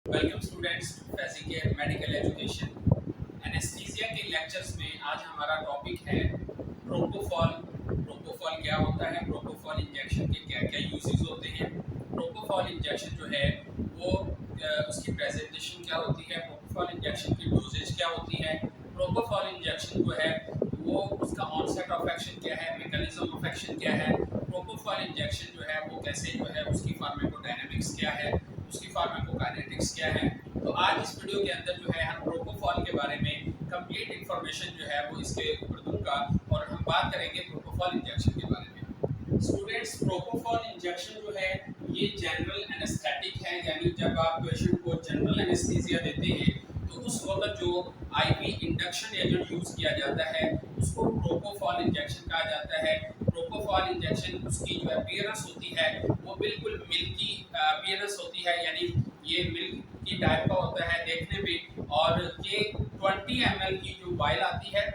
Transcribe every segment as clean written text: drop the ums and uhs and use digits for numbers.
Welcome students to physical medical education. Anaesthesia के lectures में आज हमारा टॉपिक है प्रोपोफॉल। प्रोपोफॉल क्या होता है, प्रोपोफॉल इंजेक्शन के क्या क्या यूजेस होते हैं, प्रोपोफॉल इंजेक्शन जो है वो उसकी प्रेजेंटेशन क्या होती है, प्रोपोफॉल इंजेक्शन की डोजेज क्या होती है, प्रोपोफॉल इंजेक्शन जो है वो उसका ऑनसेट ऑफ एक्शन क्या है, मैकेनिज्म ऑफ एक्शन क्या है, प्रोपोफॉल इंजेक्शन जो है वो कैसे जो है उसकी फार्माकोडायनामिक्स क्या है, उसकी फार्माकोकाइनेटिक्स क्या है। तो आज इस वीडियो के अंदर जो है हम प्रोपोफॉल के बारे में कंप्लीट इंफॉर्मेशन जो है वो इसके ऊपर दूंगा और हम बात करेंगे प्रोपोफॉल इंजेक्शन के बारे में। स्टूडेंट्स, प्रोपोफॉल इंजेक्शन जो है ये जनरल एनेस्थेटिक है, यानी जब आप पेशेंट को जनरल एनेस्थीसिया देते हैं तो उस वक्त जो आईवी इंडक्शन एजेंट यूज किया जाता है उसको प्रोपोफॉल इंजेक्शन कहा जाता है। प्रोपोफॉल इंजेक्शन उसकी जो अपीयरेंस होती है वो बिल्कुल मिल्की अपीयरेंस होती है, यानी ये मिल्क की टाइप का होता है देखने में। और ये 20 ml की जो वायल आती है,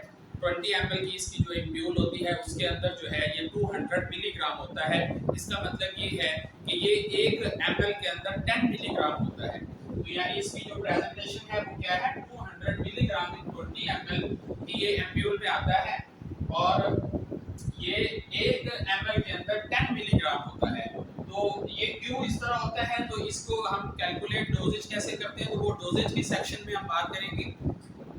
20 ml की इसकी जो इम्ब्यूल होती है उसके अंदर जो है ये 200 मिलीग्राम होता है। इसका मतलब ये है कि ये 1 ml के अंदर 10 मिलीग्राम होता है। तो यानी इसकी जो प्रेजेंटेशन है वो क्या है, 200 मिलीग्राम इन 20 ml की ये एम्ब्यूल में आता है और ये 1 ml के अंदर 10 मिलीग्राम होता है। तो ये क्यों इस तरह होता है, तो इसको हम कैलकुलेट डोजेज कैसे करते हैं, तो वो डोजेज के सेक्शन में हम बात करेंगे।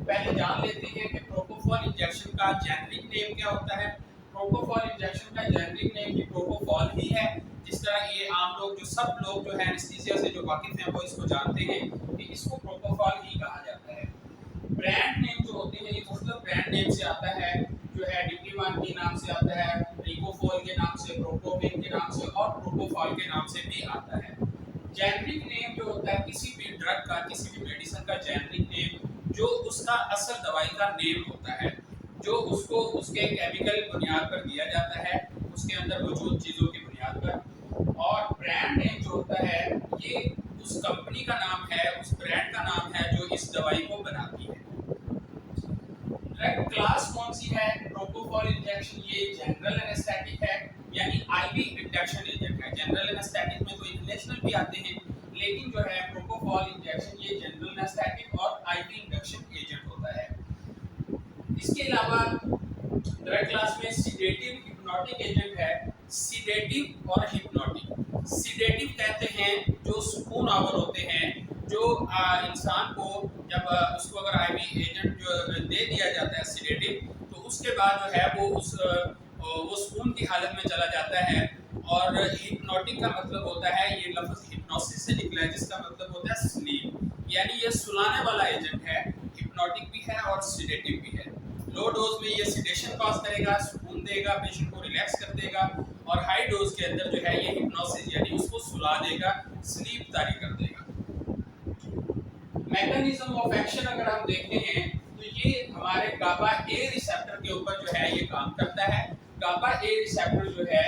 पहले जान लेते हैं कि प्रोपोफॉल इंजेक्शन का जेनेरिक नेम क्या होता है। प्रोपोफॉल इंजेक्शन का जेनेरिक नेम भी प्रोपोफॉल ही है। जिस तरह ये आम लोग जो सब लोग जो है एनेस्थीसिया से जो वाकिफ हैं वो इसको जानते हैं कि इसको प्रोपोफॉल ही कहा जाता है। ब्रांड नेम जो होते हैं ये मतलब ब्रांड नेम से आता है, जो है डिप्टीमान के नाम से आता है, रिकोफॉल के नाम से, प्रोपोविन के नाम से और प्रोपोफॉल के नाम से भी आता है। जेनेरिक नेम जो होता है किसी भी ड्रग का, किसी भी मेडिसिन का जेनेरिक नेम जो उसका असल दवाई का नेम होता है, जो उसको उसके केमिकल बुनियाद पर दिया जाता है, उसके अंदर मौजूद चीज़ों की बुनियाद पर। और ब्रांड नेम जो होता है ये उस कंपनी का नाम है, उस ब्रांड का नाम है जो इस दवाई को बनाती है। ड्रग क्लास कौन सी है, प्रोपोफॉल इंजेक्शन ये जनरल एनेस्थेटिक है, यानी आईवी इंडक्शन एजेंट है। जनरल एनेस्थेटिक में तो इनहेलेशनल भी आते हैं, लेकिन जो है प्रोपोफॉल इंजेक्शन ये जनरल एनेस्थेटिक और आईवी इंडक्शन एजेंट होता है। इसके अलावा ड्रग क्लास में सीडेटिव हिप्नोटिक एजेंट है। सीडेटिव और हिप्नोटिक, सीडेटिव कहते हैं जो सुकून आवर होते हैं, जो इंसान को जब उसको अगर आईवी एजेंट जो दे दिया जाता है सीडेटिव, तो उसके बाद जो है वो सुकून की हालत में चला जाता है। और हिप्नोटिक का मतलब होता है, ये लफ्ज़ हिप्नोसिस से निकला है जिसका मतलब होता है स्लीप, यानी ये सुलाने वाला एजेंट है। हिप्नोटिक भी है और सीडेटिव भी है। लो डोज में ये सिडेशन कॉज करेगा, सुकून देगा, पेशेंट को रिलैक्स कर देगा, और हाई डोज के अंदर जो है ये हिप्नोसिस यानी उसको सुला देगा, स्लीप तारी कर देगा। मैकेनिज्म ऑफ एक्शन अगर हम देखते हैं तो ये हमारे गाबा ए रिसेप्टर के ऊपर जो है ये काम करता है। गाबा ए रिसेप्टर जो है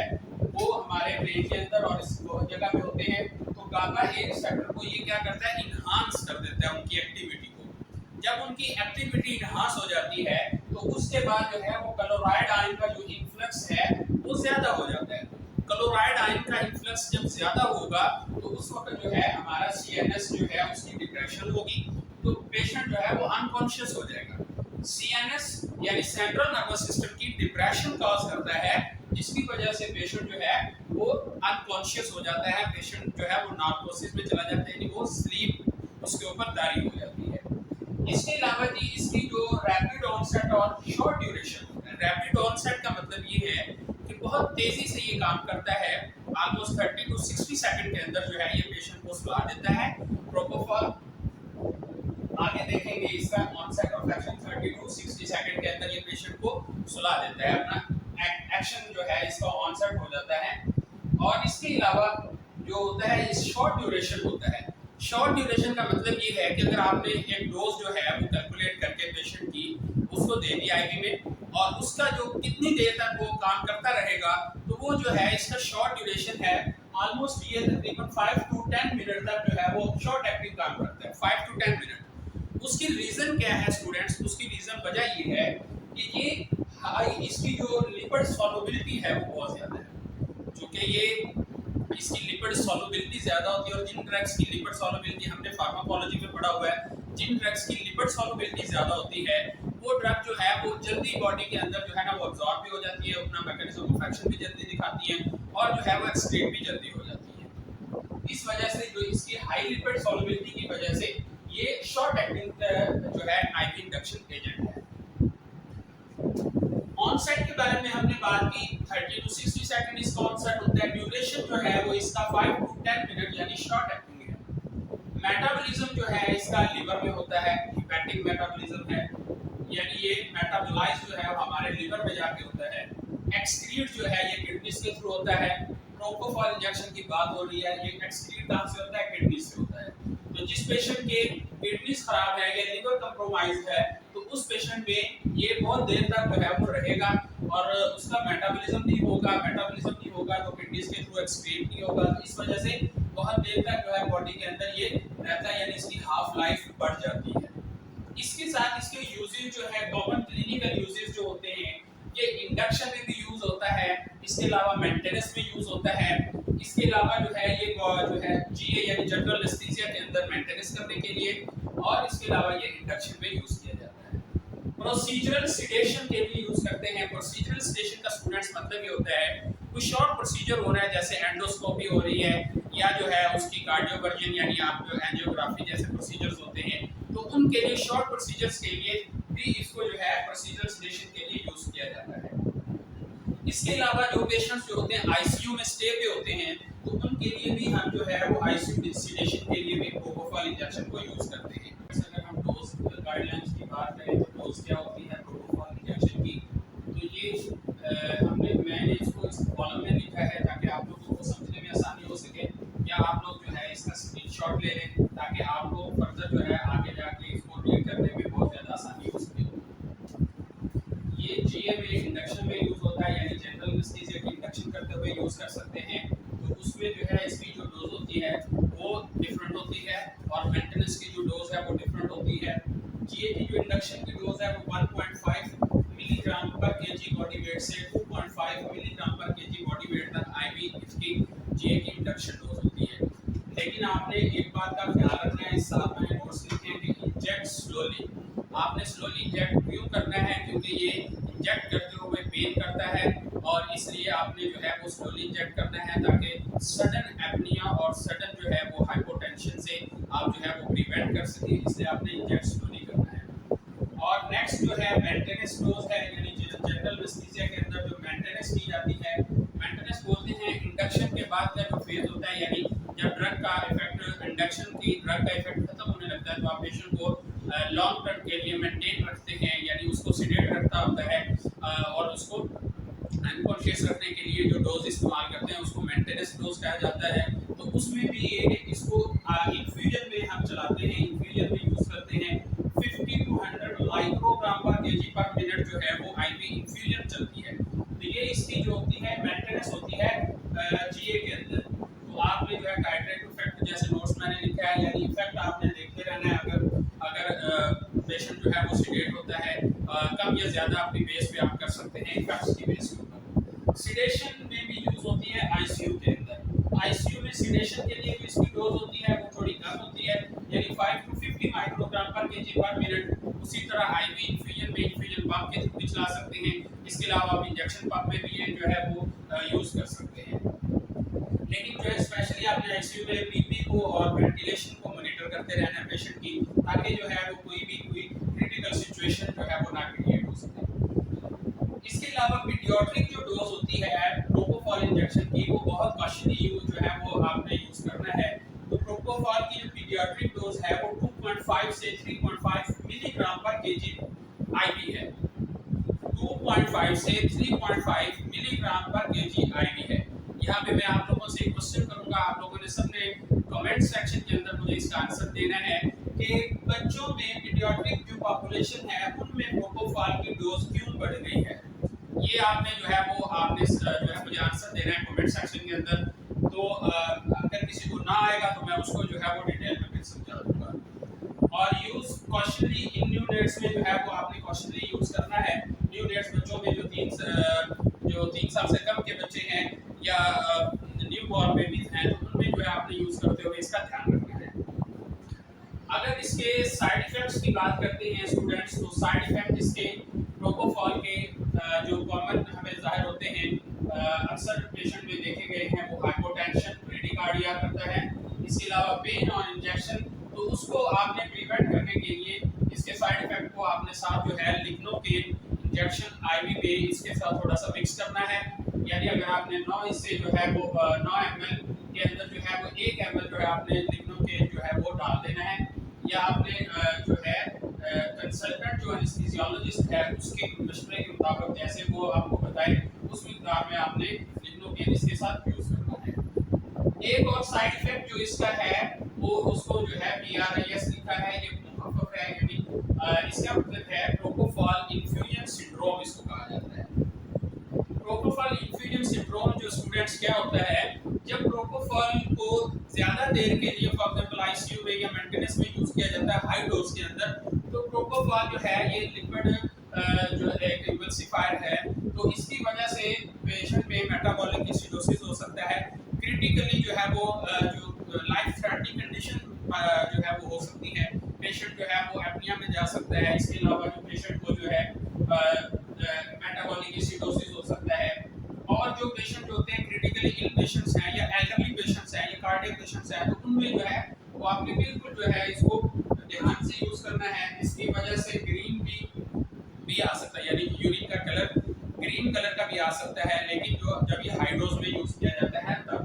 वो हमारे ब्रेन के अंदर और इस जगह पे होते हैं। तो गाबा ए रिसेप्टर को ये क्या करता है, इनहांस कर देता है उनकी एक्टिविटी को। जब उनकी एक्टिविटी इनहांस हो जाती है तो उसके बाद जो है वो क्लोराइड आयन का जो इन्फ्लक्स है वो ज्यादा हो जाता है। क्लोराइड आयन का इन्फ्लक्स जब ज्यादा होगा तो उस वक्त जो है हमारा सीएनएस जो है उसकी डिप्रेशन होगी, तो पेशेंट जो है वो अनकॉन्शियस हो जाएगा। सीएनएस यानी सेंट्रल नर्वस सिस्टम की डिप्रेशन कॉज करता है, जिसकी वजह से पेशेंट जो है वो अनकॉन्शियस हो जाता है, पेशेंट जो है वो नार्कोसिस में चला जाता है, यानी वो स्लीप उसके ऊपर तारी हो जाती है। इसके अलावा जी इसकी जो रैपिड ऑनसेट और शॉर्ट ड्यूरेशन होता है। रैपिड ऑनसेट का मतलब ये है कि बहुत तेजी से ये काम करता है, ऑलमोस्ट 30 टू 60 सेकंड के अंदर जो है ये पेशेंट को सुला देता है। प्रोपोफॉल आगे देखेंगे, इसका onset of action 30 to 60 second के अंदर ये पेशेंट को सुला देता है, अपना एक्शन जो है इसका ऑनसेट हो जाता है। और इसके अलावा जो होता है इस शॉर्ट ड्यूरेशन होता है। शॉर्ट ड्यूरेशन का मतलब ये है कि अगर आपने एक डोज जो है वो कैलकुलेट करके पेशेंट की उसको दे दी आईवी में, और उसका जो कितनी देर तक वो काम करता रहेगा, तो वो जो है इसका शॉर्ट ड्यूरेशन है। ऑलमोस्ट ये तकरीबन 5 टू 10 मिनट तक जो है वो शॉर्ट एक्टिव काम करता है, 5 टू 10 मिनट। उसकी रीजन क्या है स्टूडेंट्स, उसकी रीजन वजह ये है कि ये हाई इसकी जो लिपिड सॉल्युबिलिटी है वो बहुत ज्यादा है, क्योंकि ये इसकी लिपिड सॉल्युबिलिटी ज़्यादा होती है, और जिन ड्रग्स की लिपिड सॉल्युबिलिटी हमने फार्माकोलॉजी में पढ़ा हुआ है, जिन ड्रग्स की लिपिड सॉल्युबिलिटी ज़्यादा होती है वो ड्रग जो है वो जल्दी बॉडी के अंदर जो है ना वो अब्जॉर्ब भी हो जाती है, अपना मैकेनिज्म ऑफ एक्शन भी जल्दी दिखाती है, और जो है वो एक्सक्रीट भी जल्दी हो जाती है। इस वजह से जो इसकी हाई लिपिड सॉल्युबिलिटी की वजह से ये शॉर्ट एक्टिंग जो है आईवी इंडक्शन एजेंट है। ऑनसेट के बारे में हमने बात की, 30 to 60 सेकंड इसका ऑनसेट होता है। ड्यूरेशन जो है वो इसका 5 to 10 मिनट यानी शॉर्ट एक्टिंग है। मेटाबॉलिज्म जो है इसका लिवर में होता है, हेपेटिक मेटाबॉलिज्म है, यानी ये मेटाबोलाइज जो है वो हमारे लिवर में जाके होता है। एक्सक्रीट जो है ये किडनीज के थ्रू होता है। प्रोपोफॉल इंजेक्शन की बात हो रही है, ये एक्सक्रीट कहां से होता है? किडनी से होता है। तो जिस पेशेंट के किडनीज खराब है या लिवर कंप्रोमाइज है तो उस पेशेंट में ये बहुत देर तक जो है वो रहेगा और उसका मेटाबॉलिज्म नहीं होगा तो किडनीज के थ्रू एक्सक्रीट नहीं होगा। तो इस वजह से बहुत देर तक जो है बॉडी के अंदर ये रहता है, यानी इसकी हाफ लाइफ बढ़ जाती है। इसके साथ इसके यूजेज जो है कॉमन क्लिनिकल यूजेज जो होते हैं, ये इंडक्शन में भी यूज होता है, इसके अलावा मेंटेनेंस में यूज होता है, इसके अलावा जो है ये जो है जीए यानी जनरल एनेस्थीसिया के अंदर मेंटेनेंस करने के लिए, और इसके अलावा ये इंडक्शन में यूज किया जाता है। प्रोसीजरल सिडेशन के लिए यूज करते हैं। प्रोसीजरल सिडेशन का स्टूडेंट्स मतलब ये होता है कोई शॉर्ट प्रोसीजर हो रहा है, जैसे एंडोस्कोपी हो रही है या जो है उसकी कार्डियोवर्जन यानी आप जो एंजियोग्राफी जैसे प्रोसीजर्स होते हैं, तो उनके लिए शॉर्ट प्रोसीजर्स के लिए भी इसको जो है प्रोसीजरल सिडेशन के लिए यूज किया जाता है। इसके अलावा जो पेशेंट्स जो होते हैं आईसीयू में स्टे पे होते हैं, तो उनके लिए भी हम जो है वो आईसीयू सिडेशन के लिए भी प्रोपोफॉल इंजेक्शन को यूज करते हैं। अगर हम डोज गाइडलाइंस की बात करें तो डोज क्या होती है प्रोपोफॉल इंजेक्शन की, तो ये मैंने इसको इस कॉलम में लिखा है ताकि आप लोगों को समझने में आसानी हो सके, या आप लोग जो है इसका स्क्रीनशॉट ले लें ताकि आपको फर्दर जो है आगे जाके इसको रीड करने में बहुत ज़्यादा आसानी हो सके। ये जीए में इंडक्शन में यूज होता है, यानी जनरल एनेस्थीसिया की इंडक्शन करते हुए यूज कर सकते हैं। तो उसमें जो है इसकी जो डोज होती है वो डिफरेंट होती है, और मेंटेनेंस की जो डोज है वो डिफरेंट होती है। जीए की जो इंडक्शन की डोज है वो 1.5 मिलीग्राम पर केजी बॉडी वेट से 2.5 मिलीग्राम पर केजी बॉडी वेट तक आईवी इसकी जीए की इंडक्शन डोज होती है। लेकिन आपने एक बात का ख्याल रखना है, इस साथ मैंने नोट्स लिखे हैं कि इंजेक्ट स्लोली। आपने स्लोली इंजेक्ट क्यों करना है? क्योंकि ये इंजेक्ट करते हुए पेन करता है, और इसलिए आपने जो है वो स्लोली इंजेक्ट करना है ताकि सडन एपनिया और सडन जो है वो हाइपोटेंशन से आप जो है वो प्रिवेंट कर सकें, इसलिए आपने इंजेक्ट स्लोली करना है। और नेक्स्ट जो है मेंटेनेंस डोज है, यानी जनरल एनेस्थीसिया के अंदर जो मेंटेनेंस की जाती है, मेंटेनेंस बोलते हैं इंडक्शन के बाद का जो फेज होता है, यानी जब ड्रग का इफेक्ट इंडक्शन की ड्रग का इफेक्ट खत्म होने लगता है तो आप पेशेंट को लॉन्ग टर्म के लिए मेंटेन रखते हैं, यानी उसको सिडेट रखता होता है, और उसको अनकॉन्शियस रखने के लिए जो डोज इस्तेमाल करते हैं उसको मेंटेनेंस डोज कहा जाता है। तो उसमें भी ये इसको इन्फ्यूजन में हम चलाते हैं, इन्फ्यूजन में यूज करते हैं। 50 to 100 माइक्रोग्राम पर केजी पर मिनट जो है वो आईवी इन्फ्यूजन चलती है। तो ये इसकी जो होती है मेंटेनेंस होती है जीए के अंदर। तो आपने जो है टाइट्रेट इफेक्ट जैसे नोट्स मैंने लिखा है, यानी इफेक्ट आपने देखते रहना है। अगर पेशेंट जो है वो सिडेट होता है, कम या ज्यादा अपनी बेस पे आप कर सकते हैं इफेक्ट्स की बेस के ऊपर। सिडेशन में भी यूज होती है आईसीयू के अंदर। आईसीयू में सिडेशन के लिए जो इसकी डोज होती है वो थोड़ी कम होती है, यानी 5 to 50 माइक्रोग्राम पर केजी पर मिनट। उसी तरह आईवी इन्फ्यूजन में इन्फ्यूजन पंप के थ्रू भी चला सकते हैं, इसके अलावा आप इंजेक्शन पंप में भी ये जो है वो यूज कर सकते हैं। लेकिन जो है स्पेशली आपने आईसीयू में बीपी को और वेंटिलेशन को मॉनिटर करते रहना है पेशेंट की, ताकि जो है वो कोई क्रिटिकल सिचुएशन जो है वो ना क्रिएट हो सके। इसके अलावा पीडियाट्रिक जो डोज होती है प्रोपोफॉल इंजेक्शन की, वो बहुत कॉस्टली यूज जो है वो आपने यूज करना है। तो प्रोपोफॉल की जो पीडियाट्रिक डोज है वो 2.5 से 3.5 मिलीग्राम पर केजी आईवी है। 2.5 से 3.5 मिलीग्राम पर केजी आईवी है। यहाँ पे मैं आप लोगों से एक क्वेश्चन करूंगा, आप लोगों ने सबने कमेंट सेक्शन के अंदर मुझे इसका आंसर देना है कि बच्चों में पीडियाट्रिक जो पॉपुलेशन है उनमें प्रोपोफॉल की डोज क्यों बढ़ गई है। ये आपने जो है वो आपने जो है मुझे आंसर देना है कमेंट सेक्शन के अंदर। तो अगर किसी को ना आएगा तो मैं उसको जो है वो डिटेल में फिर समझा दूंगा। और यूज कॉशनरी इन न्यू नेट्स में जो है वो आपने कॉशनरी यूज करना है। न्यू नेट्स बच्चों में जो 3 साल से कम के बच्चे हैं या न्यू न्यूबॉर्न बेबीज हैं तो उनमें जो है आपने यूज करते हुए इसका ध्यान रखना है। अगर इसके साइड इफेक्ट्स की बात करते हैं स्टूडेंट्स, तो साइड इफेक्ट इसके प्रोपोफॉल के जो कॉमन हमें जाहिर होते हैं, अक्सर पेशेंट में देखे गए हैं, वो हाइपोटेंशन, ब्रेडिकार्डिया करता है। इसके अलावा पेन और इंजेक्शन, तो उसको आपने प्रिवेंट करने के लिए इसके साइड इफेक्ट को आपने साथ जो है लिग्नोकेन इंजेक्शन आईवी पे इसके साथ थोड़ा सा मिक्स करना है। यानी अगर आपने 9 इससे जो है वो 9 ml के अंदर जो है वो 1 ml जो है आपने लिग्नोकेन जो है वो डाल देना है, या आपने जो है कंसल्टेंट जो एनेस्थीसियोलॉजिस्ट है उसके मशवरे के मुताबिक जैसे वो आपको बताए उस मिकदार में आपने लिग्नोकेन इसके साथ यूज करना है। एक और साइड इफेक्ट जो इसका है वो उसको जो है PRIS लिखा है, ये मुखफ़फ़ है, यानी इसका मतलब है प्रोपोफॉल इन्फ्यूजन सिंड्रोम इसको कहा जाता है। प्रोपोफॉल इन्फ्यूजन सिंड्रोम जो स्टूडेंट्स क्या होता है, जब प्रोपोफॉल को ज्यादा देर के लिए फॉर एग्जांपल आईसीयू में या मेंटेनेंस में यूज किया जाता है हाई डोज के अंदर, तो प्रोपोफॉल जो है ये लिक्विड जो एक इमल्सिफायर है, तो इसकी वजह से पेशेंट में मेटाबॉलिक एसिडोसिस हो सकता है। क्रिटिकली जो है वो जो लाइफ थ्रेटनिंग कंडीशन जो है वो हो सकती है, पेशेंट जो है वो एपनिया में जा सकता है। इसके अलावा जो पेशेंट को जो है मेटाबॉलिक एसिडोसिस हो सकता है। और जो पेशेंट होते हैं क्रिटिकली इल पेशेंट्स हैं या एल्डरली पेशेंट्स हैं या कार्डियक पेशेंट्स हैं, तो उनमें जो है वो आपने बिल्कुल जो है इसको ध्यान से यूज करना है। इसकी वजह से ग्रीन भी आ सकता है, यानी यूरिन का कलर ग्रीन कलर का भी आ सकता है, लेकिन जो जब ये हाई डोज में यूज किया जाता है तब,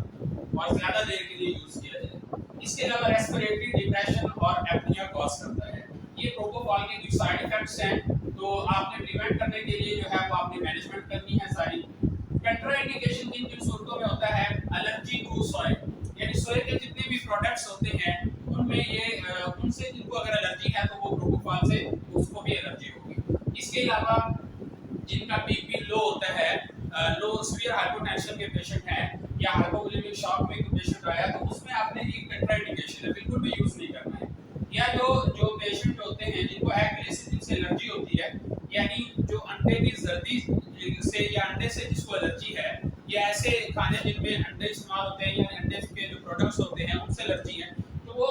और ज्यादा देर के लिए यूज किया जाए। इसके अलावा रेस्पिरेटरी डिप्रेशन और एपनिया कॉज करता है। ये प्रोपोफॉल के जो साइड इफेक्ट्स हैं, तो आपने प्रिवेंट करने के लिए जो है वो आपने मैनेजमेंट करनी है सारी। कंट्राइंडिकेशन किन किन सूरतों में होता है, एलर्जी टू सोय, यानी सोय के जितने भी प्रोडक्ट्स होते हैं उनमें ये उनसे जिनको अगर एलर्जी है तो वो प्रोपोफॉल से उसको भी एलर्जी होगी। इसके अलावा जिनका बीपी लो होता है, लो सीवियर हाइपोटेंशन के पेशेंट हैं या हाइपोवोलेमिक शॉक में पेशेंट आया, तो उसमें आपने ये कंट्राइंडिकेशन है, बिल्कुल भी यूज नहीं करना है। या जो पेशेंट होते हैं जिनको एग्रेसिव से एलर्जी होती है, यानी जो अंडे की जर्दी से या अंडे से जिसको एलर्जी है, या ऐसे खाने जिनमें अंडे इस्तेमाल होते हैं या अंडे के जो प्रोडक्ट्स होते हैं उनसे एलर्जी है, तो वो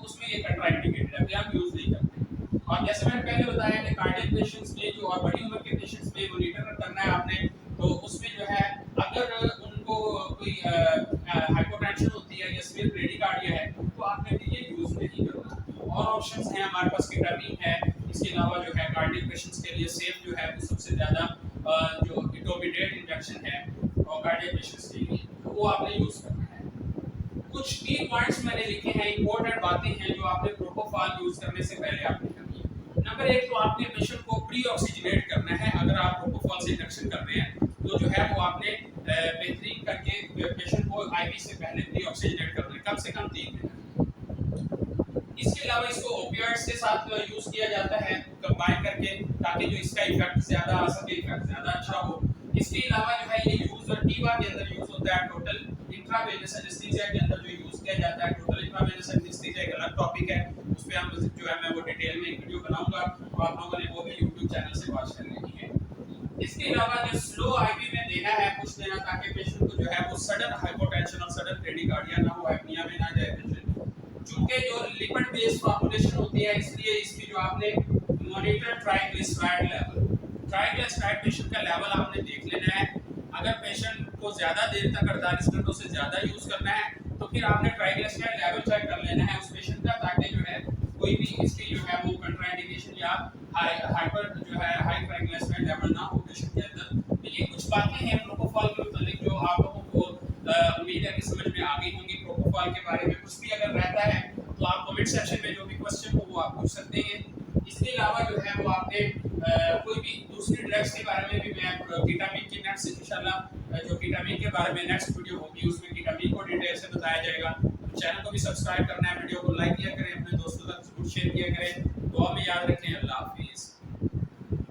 उसमें ये कंट्राइंडिकेटेड है, हम यूज नहीं करते। और जैसे मैंने पहले बताया कि कार्डियक पेशेंट्स में जो और बड़ी उम्र के पेशेंट्स में मॉनिटर करना है आपने, तो उसमें जो है अगर उनको कोई हाइपोटेंशन होती है या सीवियर ब्रेडिकार्डिया है, तो आपने ये यूज नहीं करना। और ऑप्शंस हैं हमारे पास, केटामीन है, इसके अलावा जो है कार्डियक पेशेंट्स के लिए सेफ जो है वो सबसे ज़्यादा जो इटोबिडेट इंजेक्शन है और कार्डियक पेशेंट्स के लिए, तो वो आपने यूज़ करना है। कुछ की पॉइंट्स मैंने लिखे हैं, इंपॉर्टेंट बातें हैं जो आपने प्रोपोफॉल यूज़ करने से पहले आपने करनी है। नंबर 1, तो आपने पेशेंट को प्री ऑक्सीजनेट करना है। अगर आप प्रोपोफॉल से इंजेक्शन कर रहे हैं तो जो है वो आपने बेहतरीन करके पेशेंट को आईवी से पहले प्री ऑक्सीजनेट करना है, कम से कम 3 मिनट। इसके अलावा इसको ओपियोइड्स के साथ यूज किया जाता है कंबाइन करके, ताकि जो इसका इफेक्ट ज्यादा आ सके, इफेक्ट ज्यादा अच्छा हो। इसके अलावा जो है ये यूज टीवा के अंदर यूज होता है, टोटल इंट्रावेनस एनेस्थीसिया के अंदर जो यूज किया जाता है। टोटल इंट्रावेनस एनेस्थीसिया एक अलग टॉपिक है, उस पे हम जो है मैं वो डिटेल में एक वीडियो बनाऊंगा, तो आप लोगों ने वो भी YouTube चैनल से वॉच कर लेनी है। इसके अलावा जो स्लो आईवी में देना है, कुछ देना, ताकि पेशेंट को जो है वो सडन हाइपोटेंशन और सडन ब्रेडिकार्डिया ना हो, एपनिया में ना जाए पेशेंट। चूंकि जो लिपिड बेस्ड फॉर्मुलेशन होती है, इसलिए इसकी जो आपने मॉनिटर ट्राइग्लिसराइड पेशेंट का लेवल आपने देख लेना है। अगर पेशेंट को ज्यादा देर तक 48 घंटों से ज्यादा यूज करना है, तो फिर आपने ट्राइग्लिसराइड लेवल चेक कर लेना है उस पेशेंट का, ताकि जो है कोई भी इसकी जो है वो कंट्राइंडिकेशन या हाइपर जो है हाई ट्राइग्लिसराइड लेवल ना हो पेशेंट के अंदर। तो ये कुछ बातें हैं प्रोपोफॉल के मुताबिक जो आप लोगों को उम्मीद है कि समझ में आ गई होंगी। प्रोपोफॉल के बारे में कुछ भी अगर रहता है तो आप कमेंट सेक्शन में जो भी क्वेश्चन हो वो आप पूछ सकते हैं। इसके अलावा जो है वो आपने कोई भी दूसरी ड्रग्स के बारे में भी मैं कीटामीन की नेक्स्ट इंशाल्लाह जो कीटामीन के बारे में नेक्स्ट वीडियो होगी उसमें कीटामीन को डिटेल से बताया जाएगा। चैनल को भी सब्सक्राइब करना है, वीडियो को लाइक किया करें, अपने दोस्तों तक जरूर शेयर किया करें। दुआ में याद रखें। अल्लाह हाफिज़।